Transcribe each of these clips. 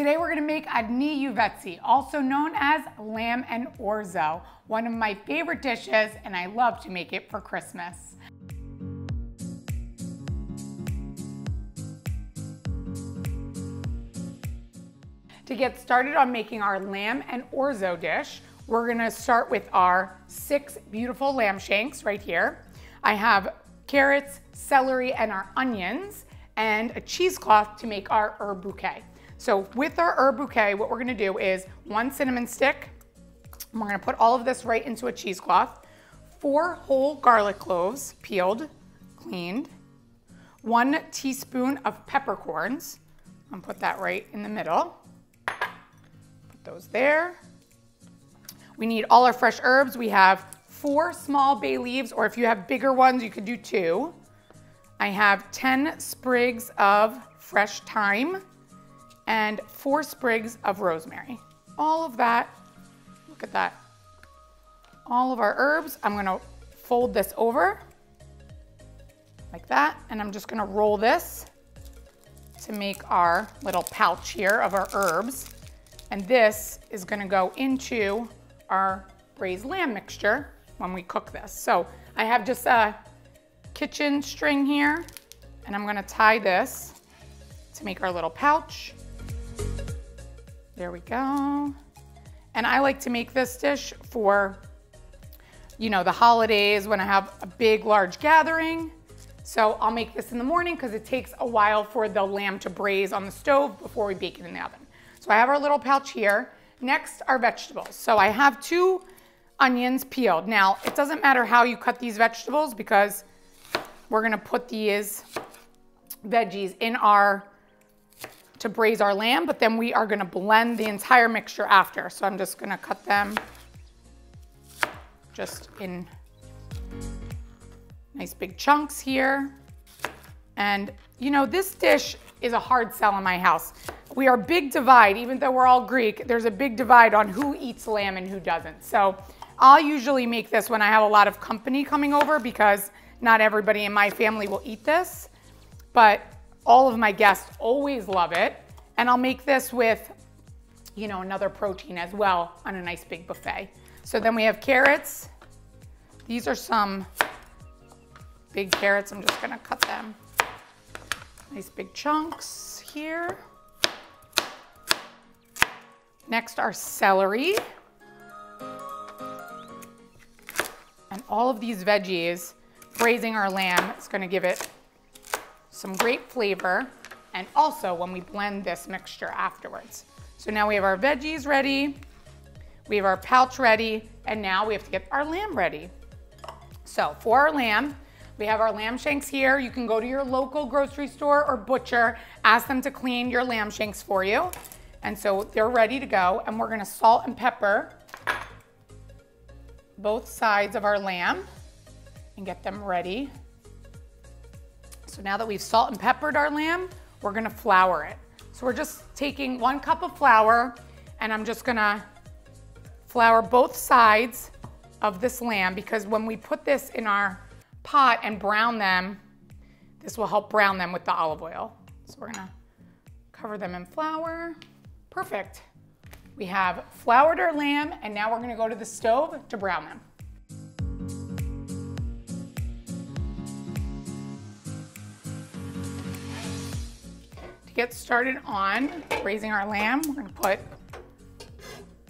Today we're gonna make Arni Yiouvetsi, also known as lamb and orzo, one of my favorite dishes, and I love to make it for Christmas. To get started on making our lamb and orzo dish, we're gonna start with our 6 beautiful lamb shanks right here. I have carrots, celery, and our onions, and a cheesecloth to make our herb bouquet. So with our herb bouquet, what we're gonna do is 1 cinnamon stick, and we're gonna put all of this right into a cheesecloth, 4 whole garlic cloves, peeled, cleaned, 1 teaspoon of peppercorns, I'm gonna put that right in the middle, put those there. We need all our fresh herbs. We have 4 small bay leaves, or if you have bigger ones, you could do 2. I have 10 sprigs of fresh thyme, and 4 sprigs of rosemary. All of that, look at that. All of our herbs, I'm gonna fold this over like that, and I'm just gonna roll this to make our little pouch here of our herbs. And this is gonna go into our braised lamb mixture when we cook this. So I have just a kitchen string here, and I'm gonna tie this to make our little pouch. There we go. And I like to make this dish for, you know, the holidays when I have a big, large gathering. So I'll make this in the morning because it takes a while for the lamb to braise on the stove before we bake it in the oven. So I have our little pouch here. Next, our vegetables. So I have 2 onions peeled. Now, it doesn't matter how you cut these vegetables because we're gonna put these veggies in to braise our lamb, but then we are gonna blend the entire mixture after. So I'm just gonna cut them just in nice big chunks here. And you know, this dish is a hard sell in my house. We are big divide, even though we're all Greek, there's a big divide on who eats lamb and who doesn't. So I'll usually make this when I have a lot of company coming over because not everybody in my family will eat this, but all of my guests always love it. And I'll make this with, you know, another protein as well on a nice big buffet. So then we have carrots. These are some big carrots. I'm just gonna cut them. Nice big chunks here. Next, our celery. And all of these veggies, braising our lamb is gonna give it some great flavor, and also when we blend this mixture afterwards. So now we have our veggies ready, we have our pouch ready, and now we have to get our lamb ready. So for our lamb, we have our lamb shanks here. You can go to your local grocery store or butcher, ask them to clean your lamb shanks for you. And so they're ready to go, and we're gonna salt and pepper both sides of our lamb and get them ready. So now that we've salt and peppered our lamb, we're gonna flour it. So we're just taking 1 cup of flour, and I'm just gonna flour both sides of this lamb because when we put this in our pot and brown them, this will help brown them with the olive oil. So we're gonna cover them in flour. Perfect. We have floured our lamb, and now we're gonna go to the stove to brown them. To get started on braising our lamb, we're gonna put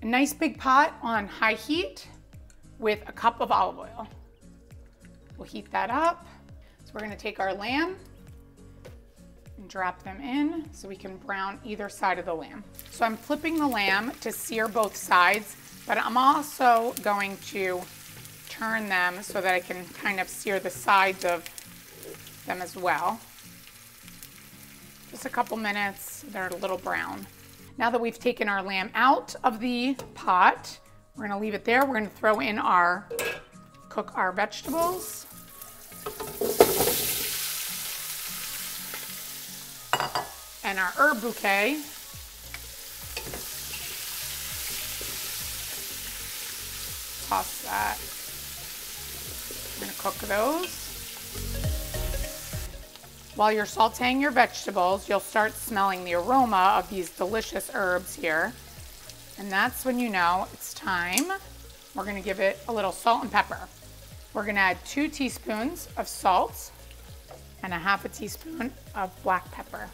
a nice big pot on high heat with a cup of olive oil. We'll heat that up. So we're gonna take our lamb and drop them in so we can brown either side of the lamb. So I'm flipping the lamb to sear both sides, but I'm also going to turn them so that I can kind of sear the sides of them as well. Just a couple minutes, they're a little brown. Now that we've taken our lamb out of the pot, we're gonna leave it there. We're gonna cook our vegetables. And our herb bouquet. Toss that. We're gonna cook those. While you're sauteing your vegetables, you'll start smelling the aroma of these delicious herbs here. And that's when you know it's time. We're gonna give it a little salt and pepper. We're gonna add 2 teaspoons of salt and a half a teaspoon of black pepper.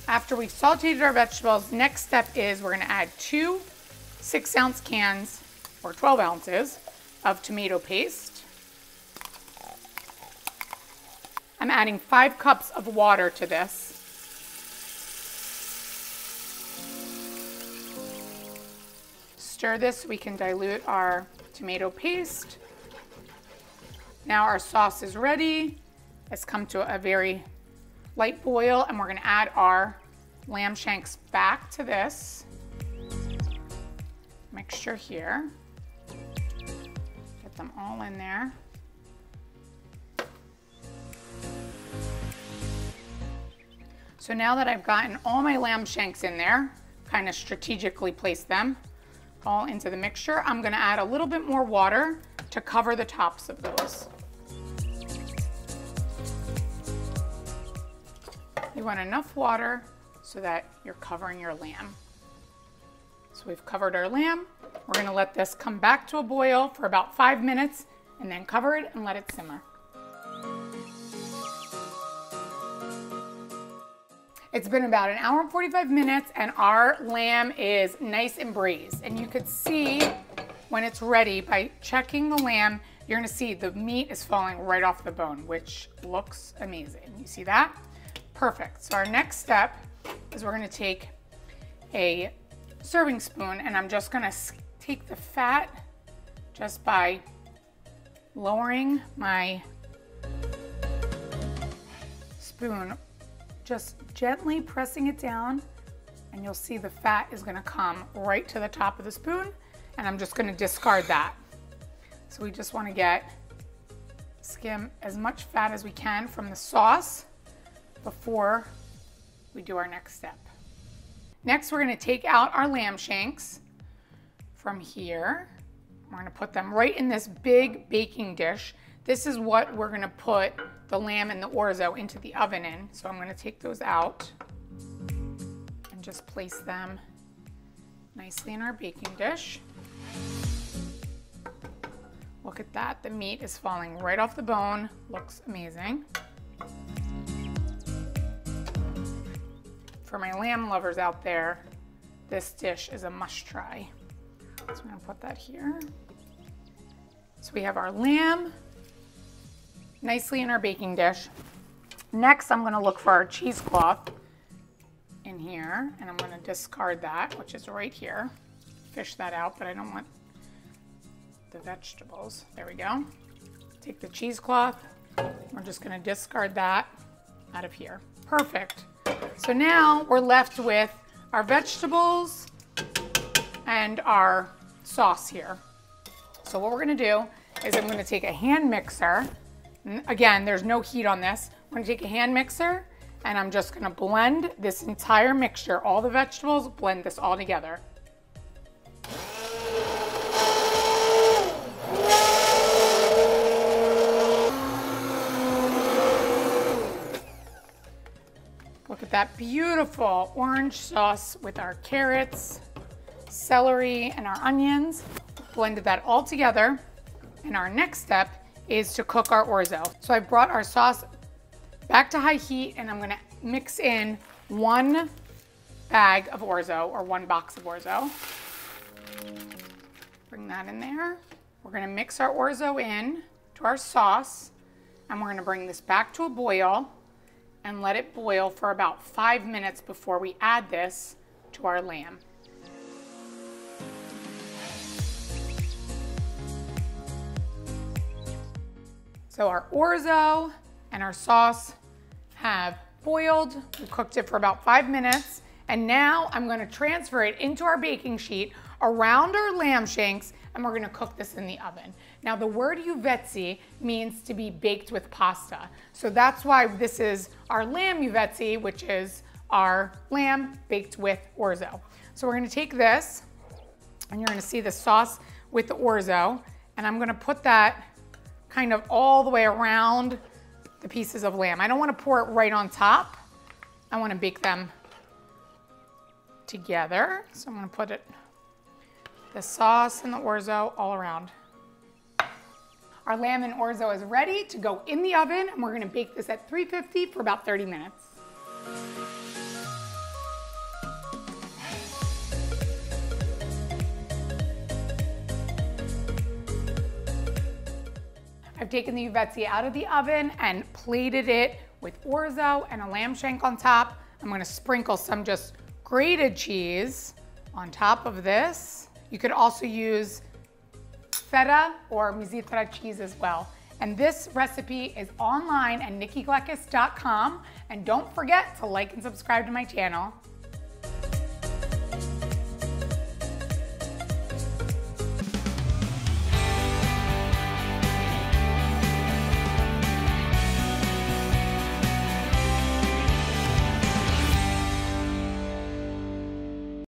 After we've sauteed our vegetables, next step is we're gonna add 2 6-ounce cans, or 12 ounces, of tomato paste. I'm adding 5 cups of water to this. Stir this so we can dilute our tomato paste. Now our sauce is ready. It's come to a very light boil, and we're gonna add our lamb shanks back to this mixture here. Get them all in there. So now that I've gotten all my lamb shanks in there, kind of strategically place them all into the mixture, I'm gonna add a little bit more water to cover the tops of those. You want enough water so that you're covering your lamb. So we've covered our lamb. We're gonna let this come back to a boil for about 5 minutes and then cover it and let it simmer. It's been about 1 hour and 45 minutes and our lamb is nice and braised. And you could see when it's ready by checking the lamb, you're gonna see the meat is falling right off the bone, which looks amazing. You see that? Perfect. So our next step is we're gonna take a serving spoon and I'm just gonna take the fat just by lowering my spoon, just gently pressing it down, and you'll see the fat is gonna come right to the top of the spoon, and I'm just gonna discard that. So we just wanna skim as much fat as we can from the sauce before we do our next step. Next, we're gonna take out our lamb shanks from here. We're gonna put them right in this big baking dish. This is what we're gonna put the lamb and the orzo into the oven in. So I'm gonna take those out and just place them nicely in our baking dish. Look at that, the meat is falling right off the bone. Looks amazing. For my lamb lovers out there, this dish is a must try. So I'm gonna put that here. So we have our lamb nicely in our baking dish. Next, I'm gonna look for our cheesecloth in here, and I'm gonna discard that, which is right here. Fish that out, but I don't want the vegetables. There we go. Take the cheesecloth. We're just gonna discard that out of here. Perfect. So now we're left with our vegetables and our sauce here. So what we're gonna do is I'm gonna take a hand mixer. Again, there's no heat on this. I'm gonna take a hand mixer and I'm just gonna blend this entire mixture, all the vegetables, blend this all together. Look at that beautiful orange sauce with our carrots, celery, and our onions. Blended that all together. And our next step is to cook our orzo. So I brought our sauce back to high heat and I'm gonna mix in 1 bag of orzo, or 1 box of orzo. Bring that in there. We're gonna mix our orzo in to our sauce, and we're gonna bring this back to a boil and let it boil for about 5 minutes before we add this to our lamb. So our orzo and our sauce have boiled. We cooked it for about 5 minutes, and now I'm gonna transfer it into our baking sheet around our lamb shanks, and we're gonna cook this in the oven. Now the word Yiouvetsi means to be baked with pasta. So that's why this is our lamb Yiouvetsi, which is our lamb baked with orzo. So we're gonna take this, and you're gonna see the sauce with the orzo, and I'm gonna put that kind of all the way around the pieces of lamb. I don't want to pour it right on top. I want to bake them together. So I'm going to put the sauce and the orzo all around. Our lamb and orzo is ready to go in the oven, and we're going to bake this at 350 for about 30 minutes. I've taken the Yiouvetsi out of the oven and plated it with orzo and a lamb shank on top. I'm going to sprinkle some just grated cheese on top of this. You could also use feta or mizitra cheese as well. And this recipe is online at nikkiglekis.com. And don't forget to like and subscribe to my channel.